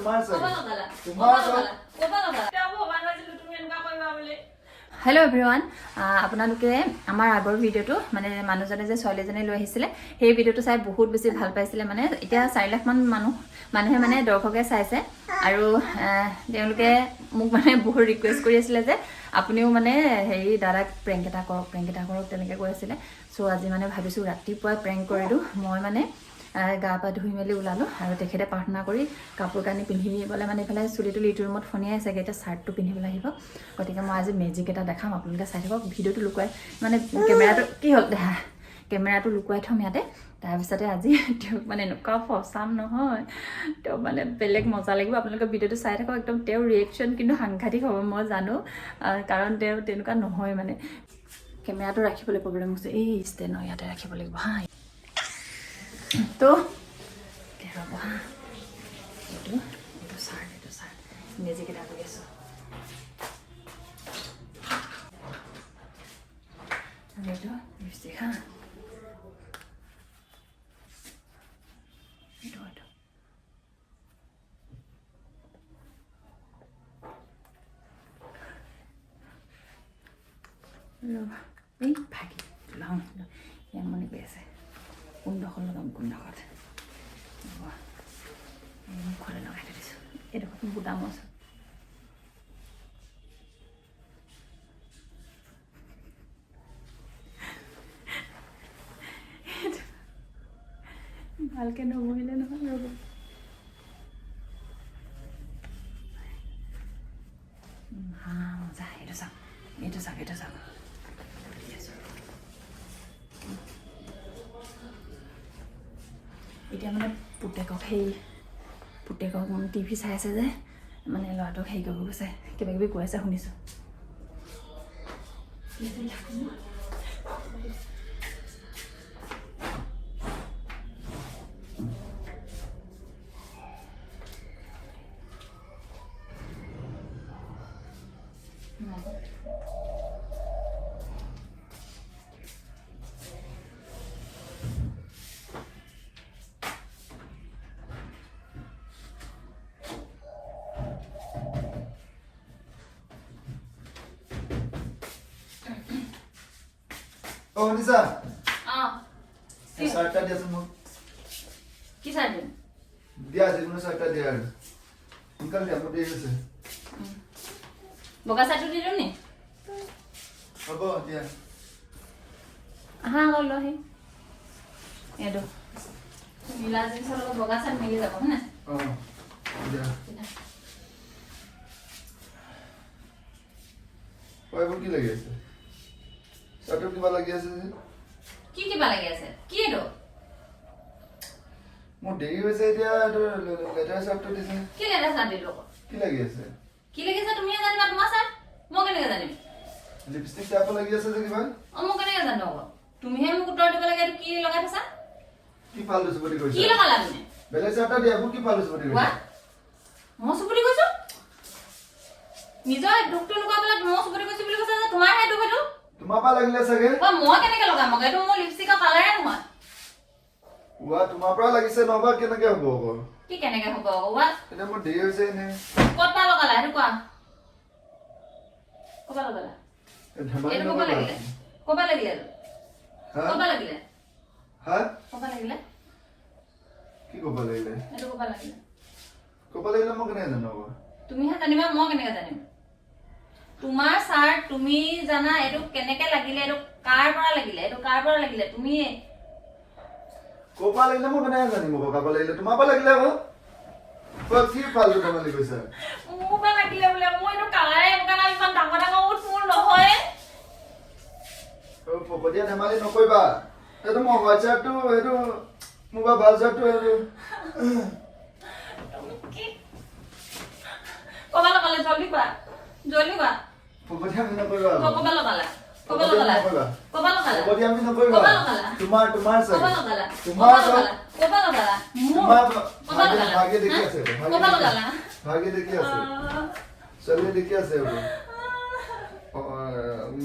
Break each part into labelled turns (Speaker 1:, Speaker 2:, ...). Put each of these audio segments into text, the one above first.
Speaker 1: Hello everyone, আপোনালোকে আমাৰ আগৰ ভিডিওটো মানে মানুহজনে যে ছোৱালীজনী লৈ আহিছিলে সেই ভিডিওটো চাই বহুত বেছি ভাল পাইছিলে মানে এতিয়া 4 লাখ মান মানুহে মানে দৰ্শকে চাইছে আৰু তেওঁলোকে মোক মানে বহুত ৰিকুৱেষ্ট কৰি আছিল যে আপুনিও মানে হেৰি দাদাক প্ৰেংক এটা কৰক তেনেকৈ কৈ আছিল সো আজি মানে ভাবিছো ৰাতিপুৱা প্ৰেংক কৰিলো মই মানে গা পা ধুই মেলি ওলালো আৰু তেখেতে প্ৰাৰ্থনা কৰি কাপোৰ কানি পিন্ধিবলৈ মানে ইফালে চুলিটো ইটো ৰুমত ফনিয়াই আছে এতিয়া চাৰ্টটো পিন্ধিবলৈ আহিব গতিকে মই আজি মেজিক এটা দেখাম আপোনালোকে চাই থাকক ভিডিওটো লুকুৱাই মানে কেমেৰাটো কি হ'ল দেখা কেমেৰাটো লুকুৱাই থম ইয়াতে তাৰপিছতে আজি তেওঁক মানে এনেকুৱা ফচাম নহয় তো মানে বেলেগ মজা লাগিব আপোনালোকে ভিডিওটো চাই থাকক একদম তেওঁৰ ৰিয়েকশ্যন কিন্তু সাংঘাতিক হ'ব মই জানো কাৰণ তেওঁ তেনেকুৱা নহয় মানে কেমেৰাটো ৰাখিবলৈ প্ৰব্লেম হৈছে এই ষ্টেনৰ ইয়াতে ৰাখিব লাগিব হা তো কি হ'ব হা এইটো চাৰ্ট মেজিক এটা কৰি আছোঁ এইটো লিপষ্টিক হা এইটো এই ভাগি লওঁ ইয়াত মনে গৈ আছে কোনডোখৰ লগাম কোনডোখৰত মুখতে লগাই থৈ দিছোঁ এইডোখৰত বুটাম আছে ভালকৈ নবহিলে নহয় ৰ'ব হা মজা এইটো চাওক এতিয়া মানে পুতেকক টিভি চাই আছে যে মানে ল'ৰাটোক হেৰি কৰিব গৈছে কিবা কিবি কৈ আছে শুনিছোঁ
Speaker 2: Oh, Nisa.
Speaker 1: Yes.
Speaker 2: Sarta dia semua.
Speaker 1: Kisah dia?
Speaker 2: Dia aja guna sarta dia. Bukan dia mau dia sih.
Speaker 1: Buka satu di ni?
Speaker 2: Apa dia?
Speaker 1: Aha, kalau he. Ya doh. Bila sih kalau buka satu milih apa mana?
Speaker 2: Oh, dia. Kau ibu kila gitu. Sarta kiba lagi আছে
Speaker 1: কি কিবা লাগি আছে কি এটো
Speaker 2: মোৰ দেৰি হৈছে এতিয়া লেটাৰ সাৰ্টটো দিছে
Speaker 1: কি লেটাৰ সাৰ্ট দিলো
Speaker 2: কি লাগি আছে
Speaker 1: তুমি জানিবা তোমাৰ সাৰ্ট মই কেনেকৈ জানিম
Speaker 2: লিপষ্টিক চাপ লাগি আছে যে কিবা
Speaker 1: মই কেনেকৈ জানো তুমিহে মোক উত্তৰ দিব লাগে কি লগাই থৈছা
Speaker 2: কি ফালতু সুপতি কৈছা
Speaker 1: কি লগালা তুমি
Speaker 2: বেলেগ সাৰ্টটা দিয়া কি ফালতু সুপতি কৈছা
Speaker 1: মই সুপতি কৈছো নিজৰ দুখটো লগাই পেলাই মই সুপতি কৈছো বুলি কৈছা যে তোমাৰ হেতু হেতু
Speaker 2: তোমাৰ পা লাগিলে চাগে
Speaker 1: মই কেনেকৈ লগাম এইটো মোৰ লিপষ্টিকৰ কালাৰে নহয়
Speaker 2: তোমাৰ পৰা লাগিছে নবা কেনেকৈ হ'ব আকৌ
Speaker 1: কি কেনেকৈ হ'ব আকৌ
Speaker 2: এটা মোৰ দেৰি হৈছে নে
Speaker 1: ক'ত পা লগালা হেতু কোৱা ক'বা লগালা
Speaker 2: ধমালি
Speaker 1: ক'বা লাগিলে ক'বা লাগিলে
Speaker 2: হা
Speaker 1: ক'বা লাগিলে
Speaker 2: কি ক'বা লাগিলে
Speaker 1: এইটো ক'বা লাগিলে
Speaker 2: মই কেনেকৈ জানো
Speaker 1: তুমিহে জানিবা মই কেনেকৈ জানিম তোমাৰ সাৰ্ট তুমি জানা এটো কেনেকৈ লাগিলে এটো কাৰ পৰা লাগিলে তুমি
Speaker 2: কোপা লাগিলে মই কেনেকৈ জানিম কাপা লাগিলে তোমাৰ পৰা লাগিলে আকৌ কি ফালতু ধমালি কৈছা
Speaker 1: মোৰ পৰা লাগিলে বোলে মই এটো কালাৰে এনেকুৱা ইমান ডাঙৰ উঠ মোৰ নহয়
Speaker 2: ফকতীয়া ধেমালি নকৰিবা এইটো মই হোৱাইট চাৰ্টটো সেইটো মোৰ বা ভাল চাৰ্টটো সেইটো
Speaker 1: ক'বা লগালে জলদি কোৱা
Speaker 2: ফকতীয়া আমি নকৰিবা
Speaker 1: ক'বা লগালা
Speaker 2: ফকতীয়া আমি নকৰিবা তোমাৰ চাগে তোমাৰ ভাগে দেখি আছে ভাগে দেখি আছে ছোৱালী দেখি আছে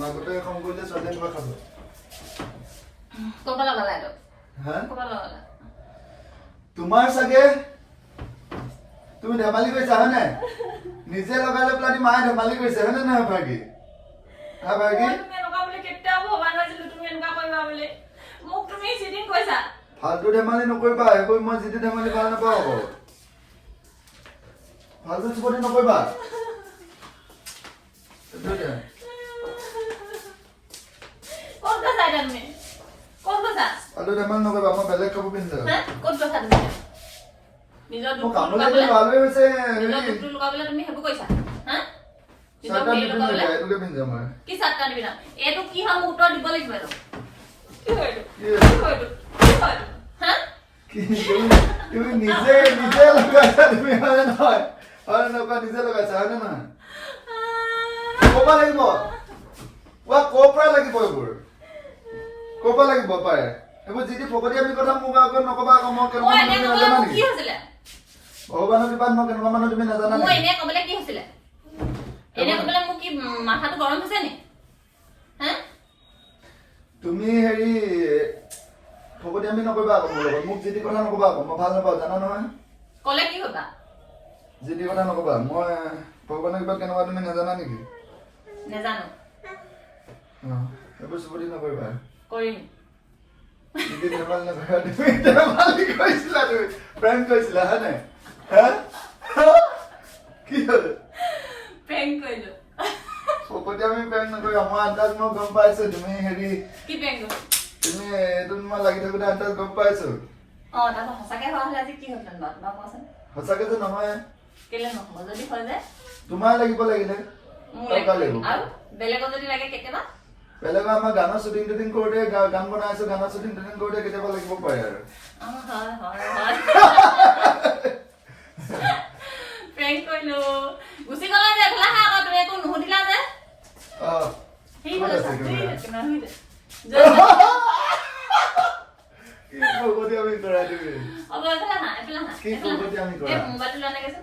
Speaker 2: মাকতে খং কৰিলে ছোৱালীয়ে কিবা খাব
Speaker 1: ক'বা লগালা এইটো
Speaker 2: হা
Speaker 1: ক'বা লগালা
Speaker 2: তোমাৰ চাগে তুমি ধেমালি কৰিছা হয় নাই নিজে লগাই লৈ পেলাই মায়ে ধেমালি কৰিছে হয় নে নহয় ভাগি হা ভাগি
Speaker 1: তুমি এনেকুৱা বুলি কেতিয়াও ভবা নাছিলো তুমি এনেকুৱা কৰিবা বুলি মোক তুমি চিটিং কৈছা
Speaker 2: ফালতু ধেমালি নকৰিবা একো মই যিটি ধেমালি ভাল নাপাওঁ আকৌ ফালতু চুপতি নকৰিবা
Speaker 1: ক'ত গৈছা তুমি ক'ত গৈছা
Speaker 2: ফালতু ধেমালি নকৰিবা মই বেলেগ কাপোৰ পিন্ধি যাম
Speaker 1: ক'ত গৈছা তুমি নিজৰ দুখ
Speaker 2: কামলৈ ভালেই হৈছে
Speaker 1: নিজৰ দুখটো লুকাবলৈ তুমি সেইবোৰ কৈছা হা
Speaker 2: চাৰ্টটা নিপিন্ধি এইটোকে পিন্ধি যাম মই
Speaker 1: কি চাৰ্টটা নিপিন্ধা এইটো কি হয় মোক উত্তৰ দিব লাগিব আৰু কি হয় এইটো হা
Speaker 2: তুমি নিজে লগাইছা তুমি হয় নহয় হয় নকৰা নিজে লগাইছা হয় নে নহয় ক'ব লাগিব ক'ৰ পৰা লাগিব এইবোৰ ক'ৰ পৰা লাগিব পাৰে এইবোৰ যি ফকতি আমি কথা মোক আকৌ নকবা আকৌ মই কেনেকুৱা মানুহ তুমি নাজানা নেকি
Speaker 1: কি হৈছিলে
Speaker 2: ভগৱানৰ কৃপাত মই কেনেকুৱা মানুহ তুমি নাজানা
Speaker 1: মই
Speaker 2: নেকি
Speaker 1: এনে ক'বলৈ কি হৈছিলে এনে ক'বলৈ মোক কি মাথাটো গৰম হৈছে নি হা
Speaker 2: তুমি হেৰি ফকতি আমি নকৰিবা আকৌ মোৰ লগত মোক যি কথা নকবা আকৌ মই ভাল নাপাওঁ জানা নহয়
Speaker 1: ক'লে কি হ'বা
Speaker 2: যি কথা নকবা মই ভগৱানৰ কৃপাত কেনেকুৱা তুমি নাজানা নেকি
Speaker 1: নেজানো
Speaker 2: এইবোৰ চুপতি নকৰিবা
Speaker 1: কৰিম
Speaker 2: ধেমালি কৰিছিলা তুমি প্ৰেংক কৰিছিলা হয় নাই কি হ'ল
Speaker 1: প্ৰেংক কৰিলো
Speaker 2: ফকতি আমি প্ৰেংক নকৰিবা মই আন্দাজ মই গম পাইছো তুমি হেৰি
Speaker 1: কি প্ৰেংক
Speaker 2: তুমি এইটো মই লাগি থাকোতে আন্দাজ গম পাইছো
Speaker 1: তাৰপৰা সঁচাকে হোৱা হ'লে আজি কি হ'লহেঁতেন বাৰু তোমাক কোৱাচোন
Speaker 2: সঁচাকে যে নহয়
Speaker 1: কেলে নহ'ব যদি হয় যে
Speaker 2: তোমাৰ লাগিব লাগিলে
Speaker 1: আৰু বেলেগত যদি লাগে কেতিয়াবা
Speaker 2: বেলেগৰ আমাৰ গানৰ শ্বুটিং টুটিং কৰোঁতে গান বনাই আছো গানৰ শ্বুটিং টুটিং কৰোঁতে কেতিয়াবা লাগিব পাৰে আৰু
Speaker 1: হয় প্ৰেংক কৰিলো গুচি গ'লা যে এফালে হা আকৌ তুমি একো নুসুধিলা যে
Speaker 2: কি ফকতি আমি কৰা তুমি কি ফকতি আমি কৰা
Speaker 1: মোবাইলটো লোৱা নাই গৈছে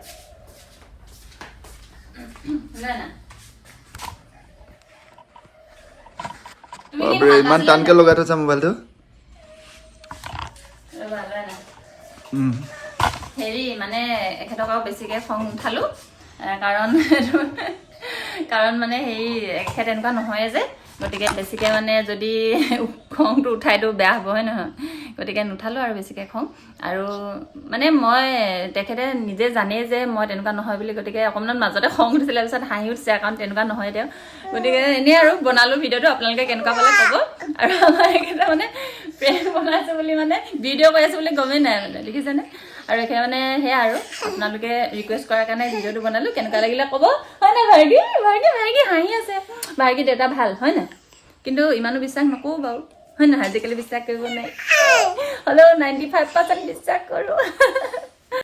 Speaker 2: ইমান টানকে লগাই থৈছা মোবাইলটো
Speaker 1: হেৰি মানে এখেতক আৰু বেছিকে খং উঠালো কাৰণ মানে হেৰি এখেত এনেকুৱা নহয় যে গতিকে বেছিকে মানে যদি খংটো উঠাই দিওঁ বেয়া হ'ব হয় নহয় গতিকে নুঠালো আৰু বেছিকে খং আৰু মানে মই তেখেতে নিজে জানেই যে মই তেনেকুৱা নহয় বুলি গতিকে অকণমান মাজতে খং উঠিছিলে পিছত হাঁহি উঠিছে কাৰণ তেনেকুৱা নহয় তেওঁ গতিকে এনেই আৰু বনালো ভিডিঅ'টো আপোনালোকে কেনেকুৱা পালে ক'ব আৰু আমাৰ এখেতে মানে প্ৰেম বনাইছো বুলি মানে ভিডিঅ' কৰি আছো বুলি গমেই নাই মানে দেখিছেনে আৰু এখেতে মানে সেয়া আৰু আপোনালোকে ৰিকুৱেষ্ট কৰাৰ কাৰণে ভিডিঅ'টো বনালো কেনেকুৱা লাগিলে ক'ব হয় নাই ভাইটি হাঁহি আছে ভাইটি দেউতা ভাল হয় নাই কিন্তু ইমানো বিশ্বাস নকৰো বাৰু হয় নহয় আজিকালি বিশ্বাস কৰিব নোৱাৰি হ'লেও 95% বিশ্বাস কৰোঁ